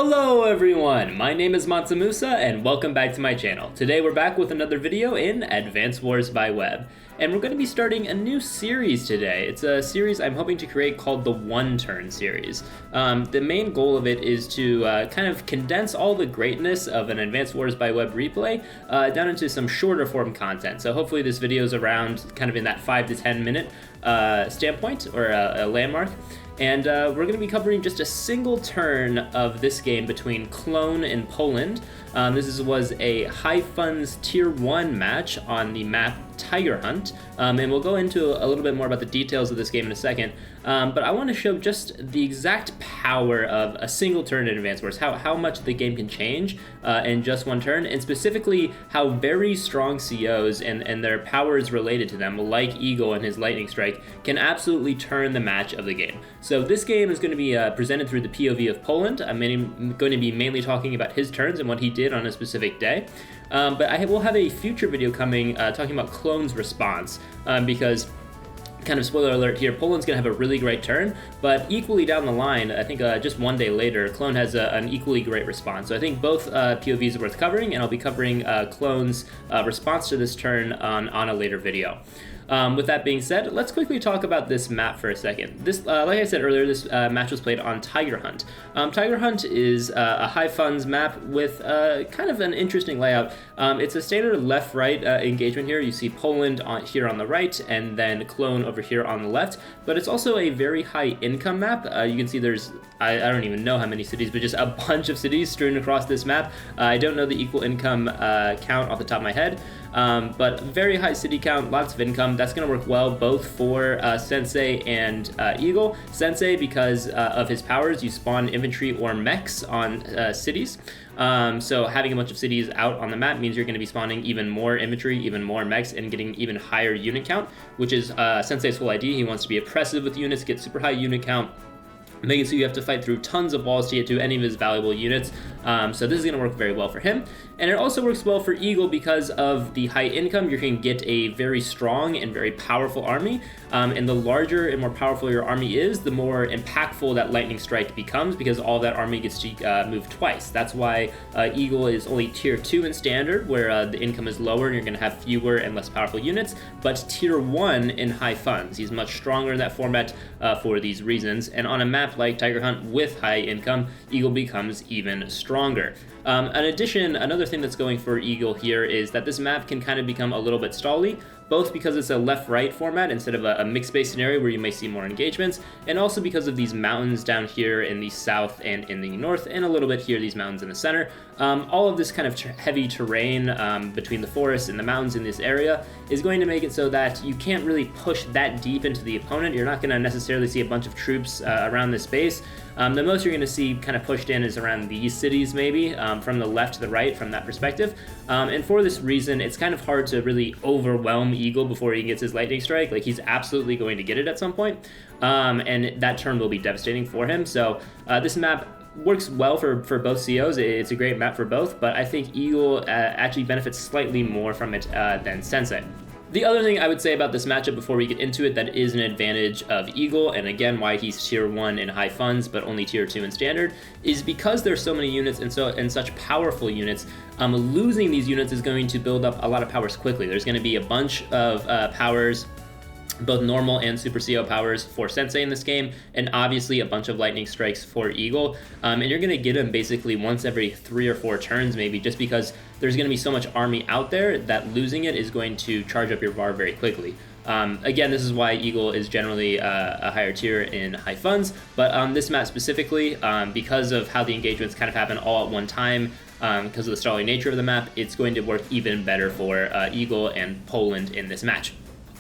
Hello everyone, my name is Mansamusa and welcome back to my channel. Today we're back with another video in Advance Wars by Web. And we're going to be starting a new series today. It's a series I'm hoping to create called the OneTurn series. The main goal of it is to kind of condense all the greatness of an Advance Wars by Web replay down into some shorter form content. So hopefully this video is around kind of in that 5 to 10 minute standpoint or a landmark. And we're going to be covering just a single turn of this game between Clone and Poland. This was a high funds tier 1 match on the map Tiger Hunt, and we'll go into a little bit more about the details of this game in a second. But I want to show just the exact power of a single turn in Advance Wars, how much the game can change in just one turn, and specifically how very strong COs and their powers related to them, like Eagle and his Lightning Strike, can absolutely turn the match of the game. So this game is going to be presented through the POV of Poland. I'm going to be mainly talking about his turns and what he did on a specific day. But I will have a future video coming talking about Clone's response, because, kind of spoiler alert here, Poland's going to have a really great turn, but equally down the line, I think just one day later, Clone has an equally great response. So I think both POVs are worth covering, and I'll be covering Clone's response to this turn on a later video. With that being said, let's quickly talk about this map for a second. This, like I said earlier, this match was played on Tiger Hunt. Tiger Hunt is a high funds map with kind of an interesting layout. It's a standard left-right engagement here. You see Poland here on the right, and then Clone over here on the left. But it's also a very high income map. You can see there's, I don't even know how many cities, but just a bunch of cities strewn across this map. I don't know the equal income count off the top of my head. But very high city count, lots of income. That's going to work well both for Sensei and Eagle. Sensei, because of his powers, you spawn infantry or mechs on cities. So having a bunch of cities out on the map means you're going to be spawning even more infantry, even more mechs, and getting even higher unit count, which is Sensei's whole idea. He wants to be oppressive with units, get super high unit count, make it so you have to fight through tons of walls to get to any of his valuable units. So this is going to work very well for him. And it also works well for Eagle because of the high income. You can get a very strong and very powerful army. And the larger and more powerful your army is, the more impactful that Lightning Strike becomes, because all that army gets to move twice. That's why Eagle is only tier 2 in standard, where the income is lower and you're going to have fewer and less powerful units, but tier 1 in high funds. He's much stronger in that format for these reasons. And on a map like Tiger Hunt with high income, Eagle becomes even stronger. In addition, another thing that's going for Eagle here is that this map can kind of become a little bit stally, both because it's a left-right format instead of a mixed-based scenario where you may see more engagements, and also because of these mountains down here in the south and in the north, and a little bit here, these mountains in the center. All of this kind of heavy terrain between the forests and the mountains in this area is going to make it so that you can't really push that deep into the opponent. You're not going to necessarily see a bunch of troops around this base. The most you're going to see kind of pushed in is around these cities, maybe, from the left to the right, from that perspective. And for this reason, it's kind of hard to really overwhelm Eagle before he gets his Lightning Strike. Like, he's absolutely going to get it at some point, and that turn will be devastating for him. So this map works well for both COs. It's a great map for both, but I think Eagle actually benefits slightly more from it than Sensei. The other thing I would say about this matchup before we get into it that is an advantage of Eagle, and again why he's tier 1 in high funds but only tier 2 in standard, is because there's so many units and such powerful units, losing these units is going to build up a lot of powers quickly. There's going to be a bunch of powers, both normal and super CO powers for Sensei in this game, and obviously a bunch of Lightning Strikes for Eagle. And you're going to get him basically once every 3 or 4 turns maybe, just because there's going to be so much army out there that losing it is going to charge up your VAR very quickly. Again, this is why Eagle is generally a higher tier in high funds, but on this map specifically, because of how the engagements kind of happen all at one time, because of the stalling nature of the map, it's going to work even better for Eagle and Poland in this match.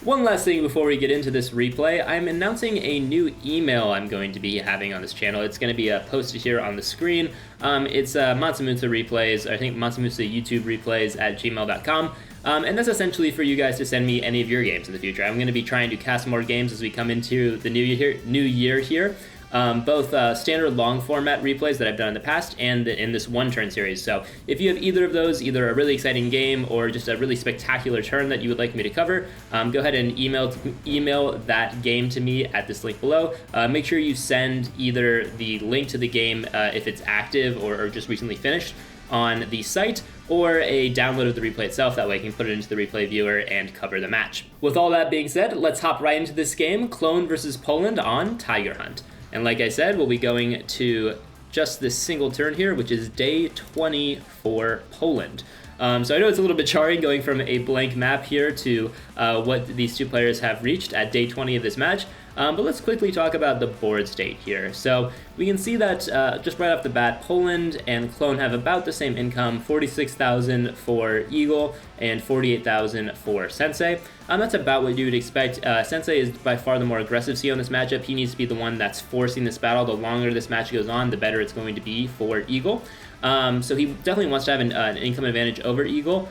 One last thing before we get into this replay, I'm announcing a new email I'm going to be having on this channel. It's going to be posted here on the screen. It's mansamusaytreplays, I think mansamusaytreplays at gmail.com. And that's essentially for you guys to send me any of your games in the future. I'm going to be trying to cast more games as we come into the new year here. both standard long format replays that I've done in the past and in this OneTurn series. So if you have either of those, either a really exciting game or just a really spectacular turn that you would like me to cover, go ahead and email that game to me at this link below. Make sure you send either the link to the game if it's active or just recently finished on the site, or a download of the replay itself. That way I can put it into the replay viewer and cover the match. With all that being said, let's hop right into this game, Clone versus Poland on Tiger Hunt. And like I said, we'll be going to just this single turn here, which is day 20 for Poland. So I know it's a little bit jarring going from a blank map here to what these two players have reached at day 20 of this match. But let's quickly talk about the board state here. So we can see that just right off the bat, Poland and Clone have about the same income, 46,000 for Eagle and 48,000 for Sensei. That's about what you would expect. Sensei is by far the more aggressive CEO in this matchup. He needs to be the one that's forcing this battle. The longer this match goes on, the better it's going to be for Eagle. So he definitely wants to have an income advantage over Eagle.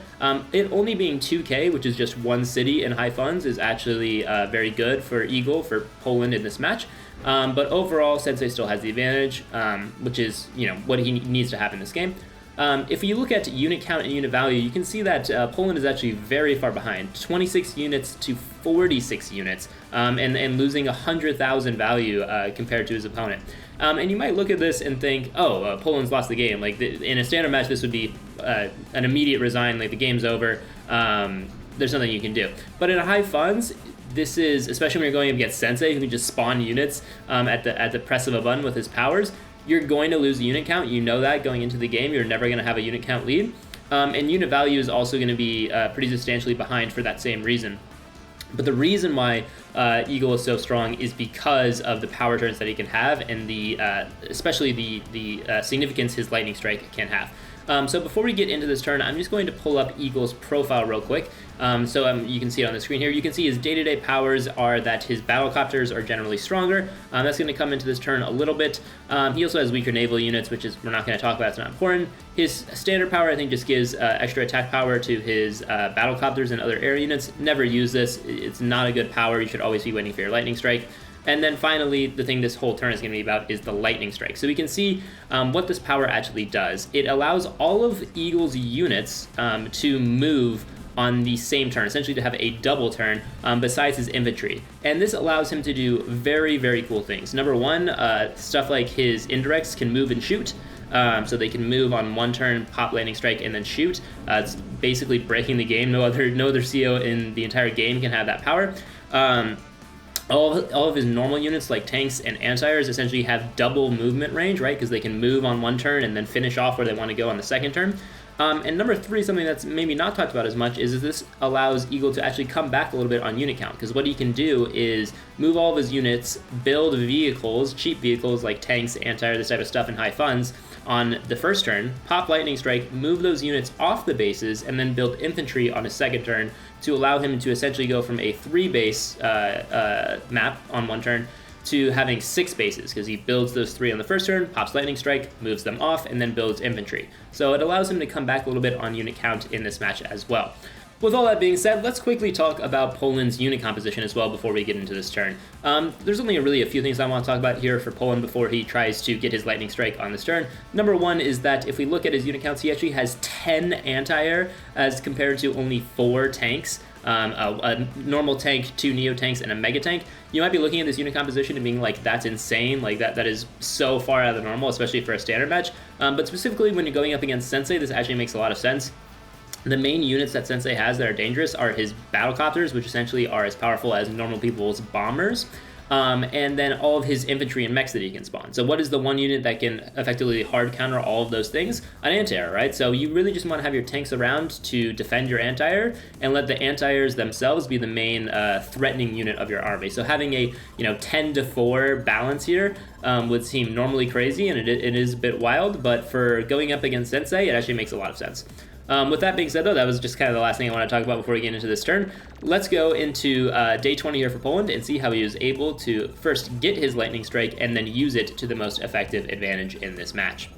It only being 2K, which is just one city in high funds, is actually very good for Eagle, for Poland in this match. But overall, Sensei still has the advantage, which is what he needs to have in this game. If you look at unit count and unit value, you can see that Poland is actually very far behind, 26 units to 46 units, and losing 100,000 value compared to his opponent. And you might look at this and think, oh, Poland's lost the game. Like in a standard match, this would be an immediate resign, like the game's over. There's nothing you can do. But in high funds, this is, especially when you're going up against Sensei, who can just spawn units at the press of a button with his powers, you're going to lose the unit count. You know that going into the game. You're never going to have a unit count lead. And unit value is also going to be pretty substantially behind for that same reason. But the reason why Eagle is so strong is because of the power turns that he can have, and especially the significance his Lightning Strike can have. So before we get into this turn, I'm just going to pull up Eagle's profile real quick. You can see it on the screen here. You can see his day-to-day powers are that his battlecopters are generally stronger. That's going to come into this turn a little bit. He also has weaker naval units, which is we're not going to talk about. It's not important. His standard power, I think, just gives extra attack power to his battlecopters and other air units. Never use this. It's not a good power. You should always be waiting for your Lightning Strike. And then finally, the thing this whole turn is going to be about is the Lightning Strike. So we can see what this power actually does. It allows all of Eagle's units to move on the same turn, essentially to have a double turn besides his infantry. And this allows him to do very, very cool things. Number one, stuff like his indirects can move and shoot. So they can move on one turn, pop Lightning Strike, and then shoot. It's basically breaking the game. No other CEO in the entire game can have that power. All of his normal units, like tanks and anti-airs, essentially have double movement range, right? Because they can move on one turn and then finish off where they want to go on the second turn. And number three, something that's maybe not talked about as much, is this allows Eagle to actually come back a little bit on unit count. Because what he can do is move all of his units, build vehicles, cheap vehicles like tanks, anti-air, this type of stuff in high funds on the first turn, pop Lightning Strike, move those units off the bases, and then build infantry on his second turn to allow him to essentially go from a 3-base map on one turn to having 6 bases, because he builds those 3 on the first turn, pops Lightning Strike, moves them off, and then builds infantry. So it allows him to come back a little bit on unit count in this match as well. With all that being said, let's quickly talk about Poland's unit composition as well before we get into this turn. There's only really a few things I want to talk about here for Poland before he tries to get his Lightning Strike on this turn. Number one is that if we look at his unit counts, he actually has 10 anti-air as compared to only 4 tanks. A normal tank, 2 Neo tanks, and a Mega tank. You might be looking at this unit composition and being like, that's insane, like that is so far out of the normal, especially for a standard match. But specifically when you're going up against Sensei, this actually makes a lot of sense. The main units that Sensei has that are dangerous are his battlecopters, which essentially are as powerful as normal people's bombers, and then all of his infantry and mechs that he can spawn. So what is the one unit that can effectively hard counter all of those things? An anti-air, right? So you really just want to have your tanks around to defend your anti-air and let the anti-airs themselves be the main threatening unit of your army. So having a 10-4 balance here would seem normally crazy, and it is a bit wild, but for going up against Sensei, it actually makes a lot of sense. With that being said, though, that was just kind of the last thing I want to talk about before we get into this turn. Let's go into day 20 here for Poland and see how he was able to first get his Lightning Strike and then use it to the most effective advantage in this match.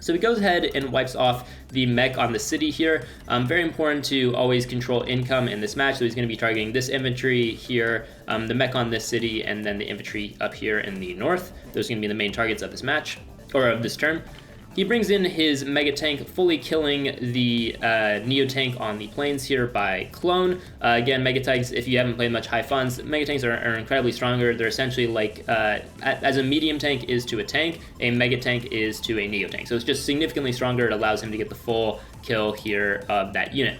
So he goes ahead and wipes off the mech on the city here. Very important to always control income in this match. So he's going to be targeting this infantry here, the mech on this city, and then the infantry up here in the north. Those are going to be the main targets of this match, or of this turn. He brings in his mega tank, fully killing the neo tank on the plains here by clone. Again, mega tanks, if you haven't played much high funds, mega tanks are incredibly stronger. They're essentially like, as a medium tank is to a tank, a mega tank is to a neo tank. So it's just significantly stronger. It allows him to get the full kill here of that unit.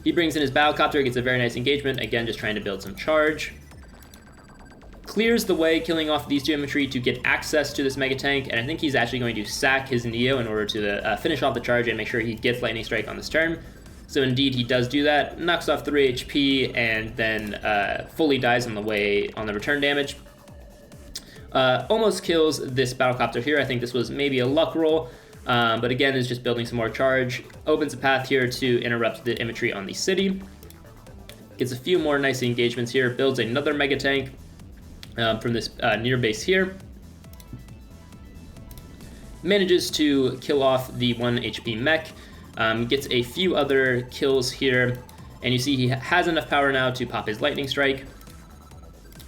He brings in his battlecopter, gets a very nice engagement. Again, just trying to build some charge. Clears the way, killing off these two infantry to get access to this mega tank, and I think he's actually going to sack his Neo in order to finish off the charge and make sure he gets Lightning Strike on this turn. So indeed he does do that, knocks off 3 HP, and then fully dies on the return damage. Almost kills this battlecopter here. I think this was maybe a luck roll, but again is just building some more charge. Opens a path here to interrupt the infantry on the city. Gets a few more nice engagements here, builds another mega tank. From this near base here. Manages to kill off the 1 HP mech, gets a few other kills here, and you see he has enough power now to pop his Lightning Strike.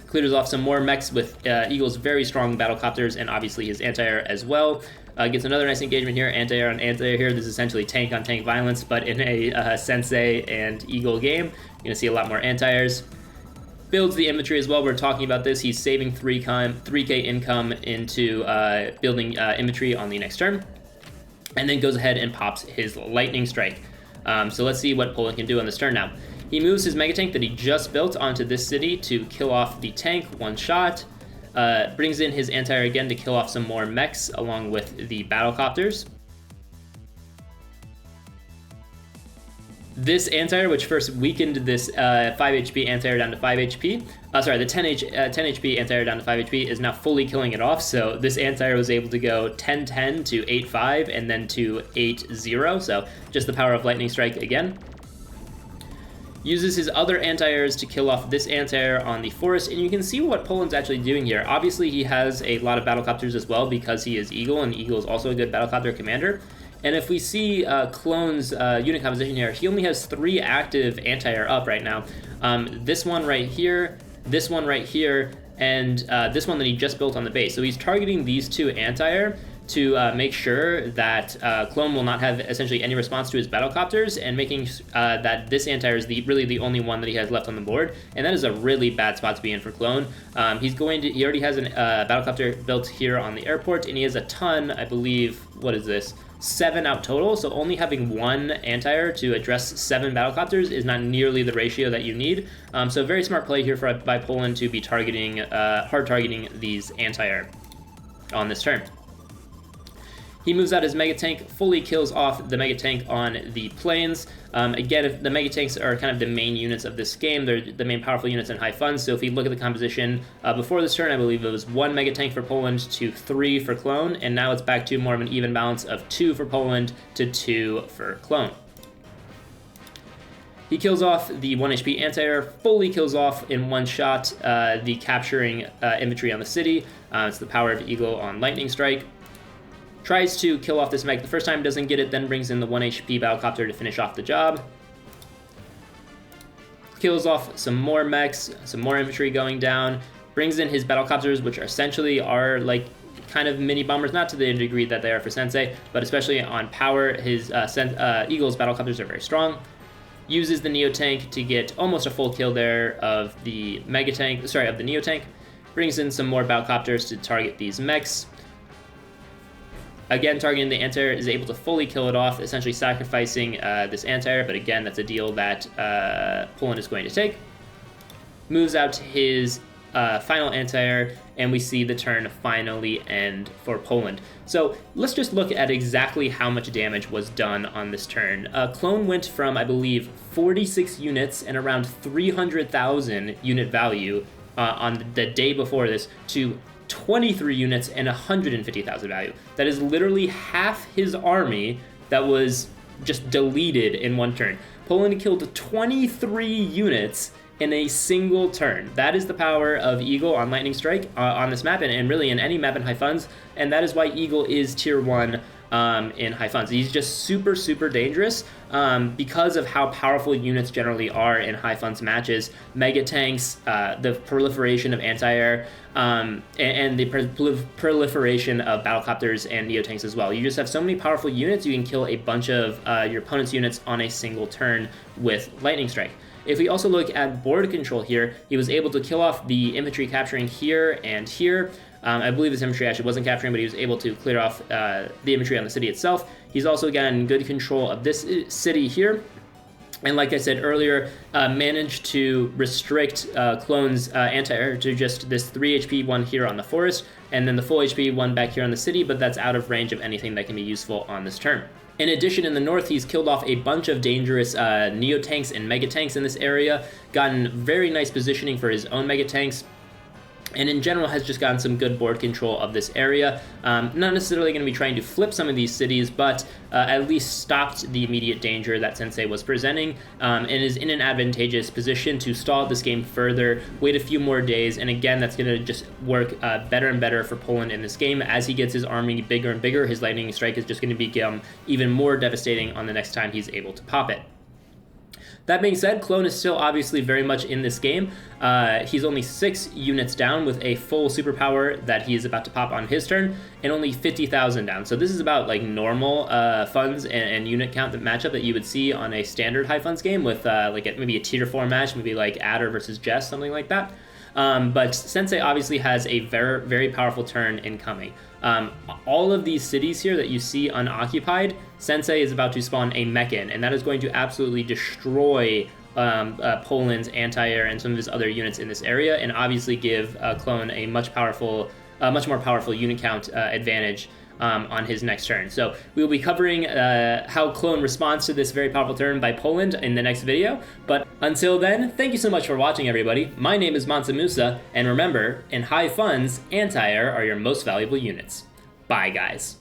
Clears off some more mechs with Eagle's very strong battlecopters and obviously his anti-air as well. Gets another nice engagement here, anti-air on anti-air here. This is essentially tank on tank violence, but in a Sensei and Eagle game. You're gonna see a lot more anti-airs. Builds the infantry as well. We're talking about this. He's saving 3k income into building infantry on the next turn, and then goes ahead and pops his Lightning Strike. So let's see what Po1and can do on this turn now. He moves his mega tank that he just built onto this city to kill off the tank one shot. Brings in his anti-air again to kill off some more mechs along with the battlecopters. This anti-air, which first weakened this 5 HP anti-air down to 5 HP, the 10 HP anti-air down to 5 HP is now fully killing it off. So this anti-air was able to go 10-10 to 8-5 and then to 8-0. So just the power of Lightning Strike again. Uses his other anti-airs to kill off this anti-air on the forest, and you can see what Po1and's actually doing here. Obviously, he has a lot of battlecopters as well because he is Eagle, and Eagle is also a good battlecopter commander. And if we see Clone's unit composition here, he only has 3 active anti-air up right now. This one right here, this one right here, and this one that he just built on the base. So he's targeting these 2 anti-air to make sure that Clone will not have essentially any response to his battlecopters, and making that this anti-air is really the only one that he has left on the board, and that is a really bad spot to be in for Clone. He already has a battlecopter built here on the airport, and he has a ton, I believe, what is this? 7 out total, so only having 1 anti-air to address 7 battlecopters is not nearly the ratio that you need. So very smart play here by Po1and to be targeting, hard targeting these anti-air on this turn. He moves out his Mega Tank, fully kills off the Mega Tank on the plains. Again, if the Mega Tanks are kind of the main units of this game. They're the main powerful units in high funds. So if you look at the composition, before this turn, I believe it was 1 Mega Tank for Po1and to 3 for Clone, and now it's back to more of an even balance of 2 for Po1and to 2 for Clone. He kills off the 1 HP anti-air, fully kills off in one shot the capturing infantry on the city. It's the power of Eagle on Lightning Strike. Tries to kill off this mech the first time, doesn't get it, then brings in the 1 HP battlecopter to finish off the job. Kills off some more mechs, some more infantry going down. Brings in his battlecopters, which essentially are like kind of mini bombers, not to the degree that they are for Sensei, but especially on power, his Eagle's battlecopters are very strong. Uses the Neo Tank to get almost a full kill there of the of the Neo Tank. Brings in some more battlecopters to target these mechs. Again, targeting the anti-air, is able to fully kill it off, essentially sacrificing this anti-air, but again, that's a deal that Po1and is going to take. Moves out his final anti-air, and we see the turn finally end for Po1and. So let's just look at exactly how much damage was done on this turn. Clone went from, I believe, 46 units and around 300,000 unit value on the day before this to 23 units and 150,000 value. That is literally half his army that was just deleted in one turn. Po1and killed 23 units in a single turn. That is the power of Eagle on Lightning Strike on this map, and really in any map in high funds, and that is why Eagle is tier 1 in high funds. He's just super, super dangerous because of how powerful units generally are in high funds matches. Mega tanks, the proliferation of anti-air, and the proliferation of battlecopters and neotanks as well. You just have so many powerful units, you can kill a bunch of your opponent's units on a single turn with Lightning Strike. If we also look at board control here, he was able to kill off the infantry capturing here and here. I believe this infantry actually wasn't capturing, but he was able to clear off the infantry on the city itself. He's also gotten good control of this city here. And like I said earlier, managed to restrict Clone's anti-air to just this 3 HP one here on the forest, and then the full HP one back here on the city, but that's out of range of anything that can be useful on this turn. In addition, in the north, he's killed off a bunch of dangerous Neo-tanks and Mega-tanks in this area, gotten very nice positioning for his own Mega-tanks, and in general has just gotten some good board control of this area. Not necessarily going to be trying to flip some of these cities, but at least stopped the immediate danger that Sensei was presenting, and is in an advantageous position to stall this game further, wait a few more days, and again, that's going to just work better and better for Poland in this game. As he gets his army bigger and bigger, his Lightning Strike is just going to become even more devastating on the next time he's able to pop it. That being said, Clone is still obviously very much in this game. He's only 6 units down with a full superpower that he is about to pop on his turn, and only 50,000 down. So this is about like normal funds and unit count matchup that you would see on a standard high funds game with maybe a tier 4 match, maybe like Adder versus Jess, something like that. But Sensei obviously has a very, very powerful turn incoming. All of these cities here that you see unoccupied, Sensei is about to spawn a mech in, and that is going to absolutely destroy Poland's anti-air and some of his other units in this area, and obviously give Clone a much more powerful unit count advantage on his next turn. So we will be covering how Clone responds to this very powerful turn by Poland in the next video. But until then, thank you so much for watching, everybody. My name is Mansamusa, and remember, in high funds, anti-air are your most valuable units. Bye, guys.